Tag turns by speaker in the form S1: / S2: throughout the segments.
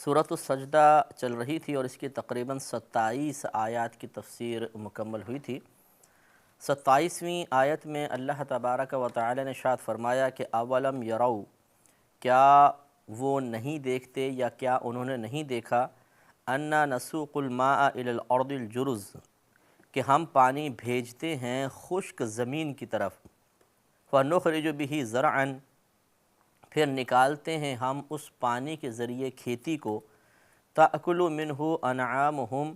S1: سورۃ السجدہ چل رہی تھی اور اس کی تقریباً 27 آیات کی تفسیر مکمل ہوئی تھی۔ 27ویں آیت میں اللہ تبارک و تعالی نے ارشاد فرمایا کہ اولم یرو، کیا وہ نہیں دیکھتے یا کیا انہوں نے نہیں دیکھا، انا نسوق الماء الی الارض الجرز، کہ ہم پانی بھیجتے ہیں خشک زمین کی طرف، فنخرج به زرعا، پھر نکالتے ہیں ہم اس پانی کے ذریعے کھیتی کو، تأکل منہ انعامہم،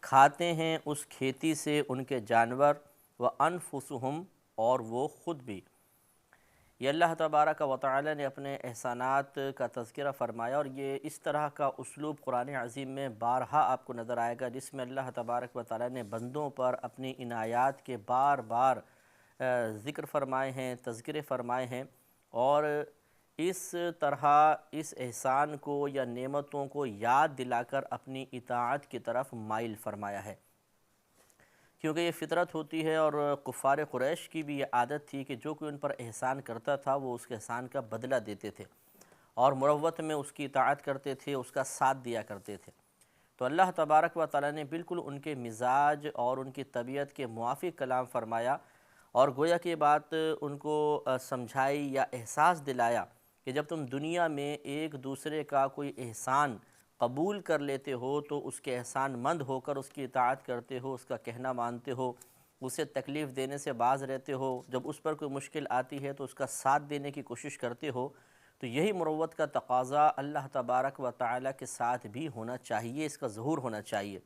S1: کھاتے ہیں اس کھیتی سے ان کے جانور، وانفسہم، اور وہ خود بھی۔ یہ اللہ تبارک و تعالی نے اپنے احسانات کا تذکرہ فرمایا، اور یہ اس طرح کا اسلوب قرآن عظیم میں بارہا آپ کو نظر آئے گا، جس میں اللہ تبارک و تعالی نے بندوں پر اپنی عنایات کے بار بار ذکر فرمائے ہیں، تذکرے فرمائے ہیں، اور اس طرح اس احسان کو یا نعمتوں کو یاد دلا کر اپنی اطاعت کی طرف مائل فرمایا ہے، کیونکہ یہ فطرت ہوتی ہے، اور کفار قریش کی بھی یہ عادت تھی کہ جو کوئی ان پر احسان کرتا تھا وہ اس کے احسان کا بدلہ دیتے تھے، اور مروت میں اس کی اطاعت کرتے تھے، اس کا ساتھ دیا کرتے تھے۔ تو اللہ تبارک و تعالی نے بالکل ان کے مزاج اور ان کی طبیعت کے موافق کلام فرمایا، اور گویا کہ یہ بات ان کو سمجھائی یا احساس دلایا کہ جب تم دنیا میں ایک دوسرے کا کوئی احسان قبول کر لیتے ہو تو اس کے احسان مند ہو کر اس کی اطاعت کرتے ہو، اس کا کہنا مانتے ہو، اسے تکلیف دینے سے باز رہتے ہو، جب اس پر کوئی مشکل آتی ہے تو اس کا ساتھ دینے کی کوشش کرتے ہو، تو یہی مروت کا تقاضا اللہ تبارک و تعالی کے ساتھ بھی ہونا چاہیے، اس کا ظہور ہونا چاہیے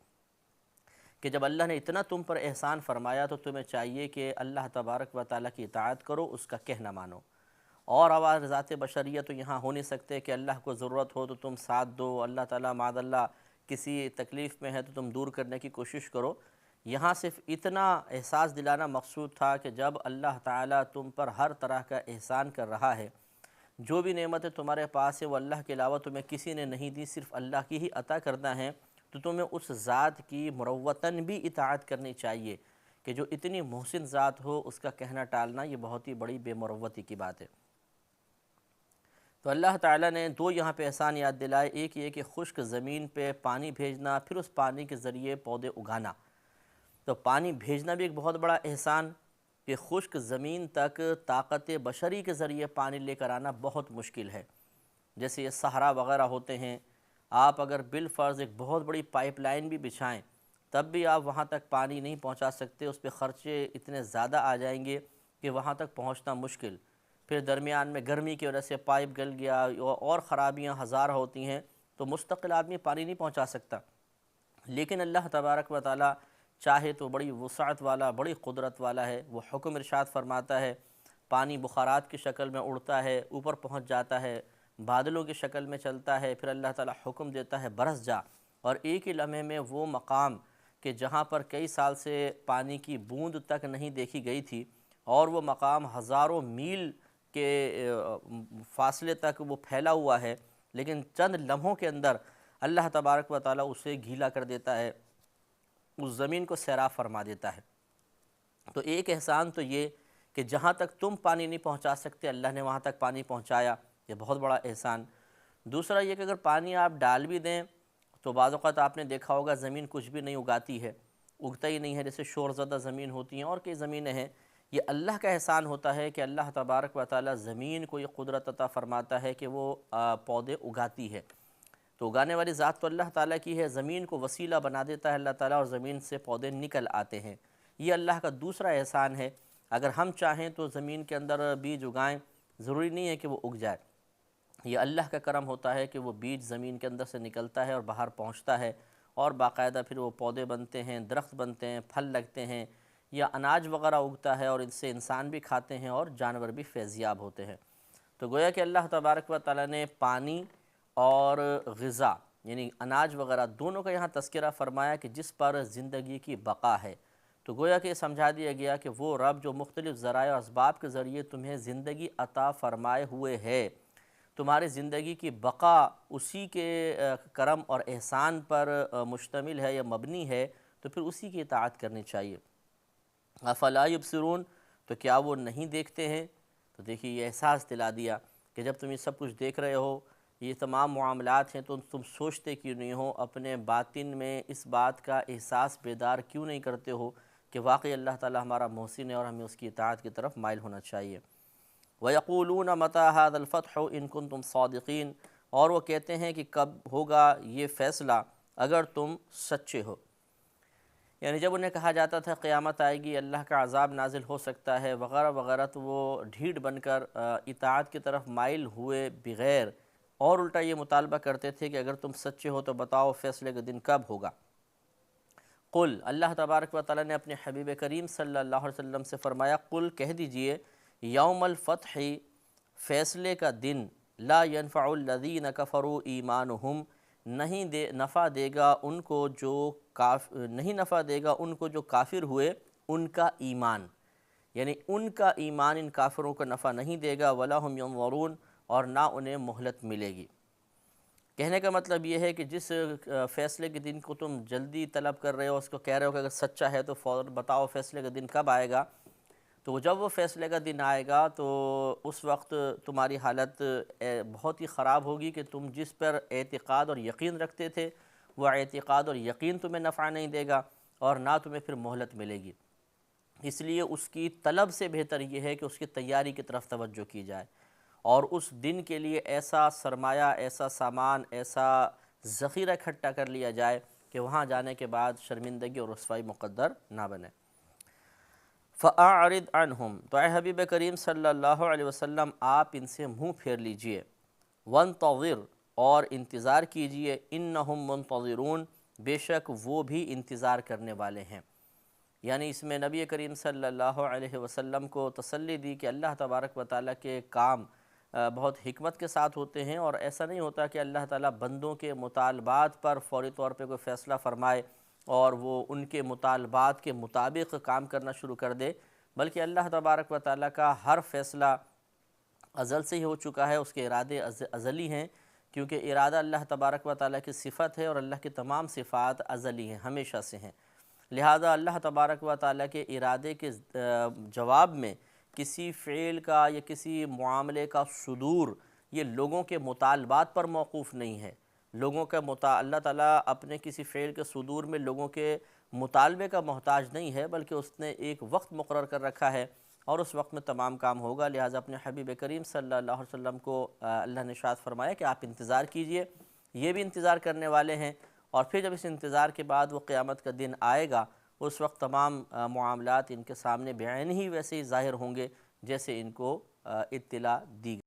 S1: کہ جب اللہ نے اتنا تم پر احسان فرمایا تو تمہیں چاہیے کہ اللہ تبارک و تعالی کی اطاعت کرو، اس کا کہنا مانو۔ اور آواز ذات بشریہ تو یہاں ہو نہیں سکتے کہ اللہ کو ضرورت ہو تو تم ساتھ دو، اللہ تعالیٰ معاذ اللہ کسی تکلیف میں ہے تو تم دور کرنے کی کوشش کرو۔ یہاں صرف اتنا احساس دلانا مقصود تھا کہ جب اللہ تعالیٰ تم پر ہر طرح کا احسان کر رہا ہے، جو بھی نعمتیں تمہارے پاس ہے وہ اللہ کے علاوہ تمہیں کسی نے نہیں دی، صرف اللہ کی ہی عطا کرنا ہے، تو تمہیں اس ذات کی مروتاً بھی اطاعت کرنی چاہیے کہ جو اتنی محسن ذات ہو اس کا کہنا ٹالنا یہ بہت ہی بڑی بے مروتی کی بات ہے۔ تو اللہ تعالیٰ نے دو یہاں پہ احسان یاد دلائے، ایک یہ کہ خشک زمین پہ پانی بھیجنا، پھر اس پانی کے ذریعے پودے اگانا۔ تو پانی بھیجنا بھی ایک بہت بڑا احسان کہ خشک زمین تک طاقت بشری کے ذریعے پانی لے کر آنا بہت مشکل ہے۔ جیسے یہ صحرا وغیرہ ہوتے ہیں، آپ اگر بالفرض ایک بہت بڑی پائپ لائن بھی بچھائیں تب بھی آپ وہاں تک پانی نہیں پہنچا سکتے، اس پہ خرچے اتنے زیادہ آ جائیں گے کہ وہاں تک پہنچنا مشکل۔ پھر درمیان میں گرمی کی وجہ سے پائپ گل گیا اور خرابیاں ہزار ہوتی ہیں تو مستقل آدمی پانی نہیں پہنچا سکتا۔ لیکن اللہ تبارک و تعالی چاہے تو بڑی وسعت والا، بڑی قدرت والا ہے، وہ حکم ارشاد فرماتا ہے، پانی بخارات کی شکل میں اڑتا ہے، اوپر پہنچ جاتا ہے، بادلوں کی شکل میں چلتا ہے، پھر اللہ تعالی حکم دیتا ہے برس جا، اور ایک ہی لمحے میں وہ مقام کہ جہاں پر کئی سال سے پانی کی بوند تک نہیں دیکھی گئی تھی، اور وہ مقام ہزاروں میل کے فاصلے تک وہ پھیلا ہوا ہے، لیکن چند لمحوں کے اندر اللہ تبارک و تعالی اسے گیلا کر دیتا ہے، اس زمین کو سیراب فرما دیتا ہے۔ تو ایک احسان تو یہ کہ جہاں تک تم پانی نہیں پہنچا سکتے اللہ نے وہاں تک پانی پہنچایا، یہ بہت بڑا احسان۔ دوسرا یہ کہ اگر پانی آپ ڈال بھی دیں تو بعض اوقات آپ نے دیکھا ہوگا زمین کچھ بھی نہیں اگاتی ہے، اگتا ہی نہیں ہے، جیسے شور زدہ زمین ہوتی ہیں اور کئی زمینیں ہیں۔ یہ اللہ کا احسان ہوتا ہے کہ اللہ تبارک و تعالی زمین کو یہ قدرت عطا فرماتا ہے کہ وہ پودے اگاتی ہے۔ تو اگانے والی ذات تو اللہ تعالیٰ کی ہے، زمین کو وسیلہ بنا دیتا ہے اللہ تعالیٰ اور زمین سے پودے نکل آتے ہیں۔ یہ اللہ کا دوسرا احسان ہے۔ اگر ہم چاہیں تو زمین کے اندر بیج اگائیں، ضروری نہیں ہے کہ وہ اگ جائے، یہ اللہ کا کرم ہوتا ہے کہ وہ بیج زمین کے اندر سے نکلتا ہے اور باہر پہنچتا ہے، اور باقاعدہ پھر وہ پودے بنتے ہیں، درخت بنتے ہیں، پھل لگتے ہیں، یا اناج وغیرہ اگتا ہے، اور ان سے انسان بھی کھاتے ہیں اور جانور بھی فیضیاب ہوتے ہیں۔ تو گویا کہ اللہ تبارک و تعالی نے پانی اور غذا یعنی اناج وغیرہ دونوں کا یہاں تذکرہ فرمایا کہ جس پر زندگی کی بقا ہے۔ تو گویا کہ یہ سمجھا دیا گیا کہ وہ رب جو مختلف ذرائع و اسباب کے ذریعے تمہیں زندگی عطا فرمائے ہوئے ہے، تمہاری زندگی کی بقا اسی کے کرم اور احسان پر مشتمل ہے یا مبنی ہے، تو پھر اسی کی اطاعت کرنی چاہیے۔ افلا یبصرون، تو کیا وہ نہیں دیکھتے ہیں؟ تو دیکھیے یہ احساس دلا دیا کہ جب تم یہ سب کچھ دیکھ رہے ہو، یہ تمام معاملات ہیں تو تم سوچتے کیوں نہیں ہو، اپنے باطن میں اس بات کا احساس بیدار کیوں نہیں کرتے ہو کہ واقعی اللہ تعالی ہمارا محسن ہے اور ہمیں اس کی اطاعت کی طرف مائل ہونا چاہیے۔ وَيَقُولُونَ مَتَى هَذَا الْفَتْحُ إِن كُنتُمْ صَادِقِينَ، اور وہ کہتے ہیں کہ کب ہوگا یہ فیصلہ اگر تم سچے ہو۔ یعنی جب انہیں کہا جاتا تھا قیامت آئے گی، اللہ کا عذاب نازل ہو سکتا ہے وغیرہ وغیرہ، تو وہ ڈھیڑ بن کر اطاعت کی طرف مائل ہوئے بغیر اور الٹا یہ مطالبہ کرتے تھے کہ اگر تم سچے ہو تو بتاؤ فیصلے کا دن کب ہوگا۔ قل، اللہ تبارک و تعالیٰ نے اپنے حبیب کریم صلی اللہ علیہ وسلم سے فرمایا، قل کہہ دیجئے، یوم الفتح، فیصلے کا دن، لا ينفع الذین کفروا ایمانہم، نہیں نفع دے گا ان کو جو کافر ہوئے ان کا ایمان، یعنی ان کا ایمان ان کافروں کو نفع نہیں دے گا، ولا هم ينظرون، اور نہ انہیں مہلت ملے گی۔ کہنے کا مطلب یہ ہے کہ جس فیصلے کے دن کو تم جلدی طلب کر رہے ہو، اس کو کہہ رہے ہو کہ اگر سچا ہے تو فوراً بتاؤ فیصلے کا دن کب آئے گا، تو جب وہ فیصلے کا دن آئے گا تو اس وقت تمہاری حالت بہت ہی خراب ہوگی کہ تم جس پر اعتقاد اور یقین رکھتے تھے وہ اعتقاد اور یقین تمہیں نفع نہیں دے گا اور نہ تمہیں پھر مہلت ملے گی۔ اس لیے اس کی طلب سے بہتر یہ ہے کہ اس کی تیاری کی طرف توجہ کی جائے اور اس دن کے لیے ایسا سرمایہ، ایسا سامان، ایسا ذخیرہ اکٹھا کر لیا جائے کہ وہاں جانے کے بعد شرمندگی اور رسوائی مقدر نہ بنے۔ فَأَعْرِضْ عَنْهُمْ، تو اے حبیب کریم صلی اللہ علیہ وسلم آپ ان سے منہ پھیر لیجئے، وَانْتَظِرْ، اور انتظار کیجئے، إِنَّهُمْ مُنْتَظِرُونَ، بے شک وہ بھی انتظار کرنے والے ہیں۔ یعنی اس میں نبی کریم صلی اللہ علیہ وسلم کو تسلی دی کہ اللہ تبارک و تعالیٰ کے کام بہت حکمت کے ساتھ ہوتے ہیں، اور ایسا نہیں ہوتا کہ اللہ تعالیٰ بندوں کے مطالبات پر فوری طور پہ کوئی فیصلہ فرمائے اور وہ ان کے مطالبات کے مطابق کام کرنا شروع کر دے، بلکہ اللہ تبارک و تعالیٰ کا ہر فیصلہ ازل سے ہی ہو چکا ہے، اس کے ارادے ازلی ہیں، کیونکہ ارادہ اللہ تبارک و تعالیٰ کی صفت ہے اور اللہ کی تمام صفات ازلی ہیں، ہمیشہ سے ہیں۔ لہذا اللہ تبارک و تعالیٰ کے ارادے کے جواب میں کسی فعل کا یا کسی معاملے کا صدور یہ لوگوں کے مطالبات پر موقوف نہیں ہے۔ لوگوں کا اللہ تعالیٰ اپنے کسی فعل کے صدور میں لوگوں کے مطالبے کا محتاج نہیں ہے، بلکہ اس نے ایک وقت مقرر کر رکھا ہے اور اس وقت میں تمام کام ہوگا۔ لہٰذا اپنے حبیب کریم صلی اللہ علیہ وسلم کو اللہ نے ارشاد فرمایا کہ آپ انتظار کیجئے، یہ بھی انتظار کرنے والے ہیں، اور پھر جب اس انتظار کے بعد وہ قیامت کا دن آئے گا اس وقت تمام معاملات ان کے سامنے بعین ہی ویسے ہی ظاہر ہوں گے جیسے ان کو اطلاع دی گئی۔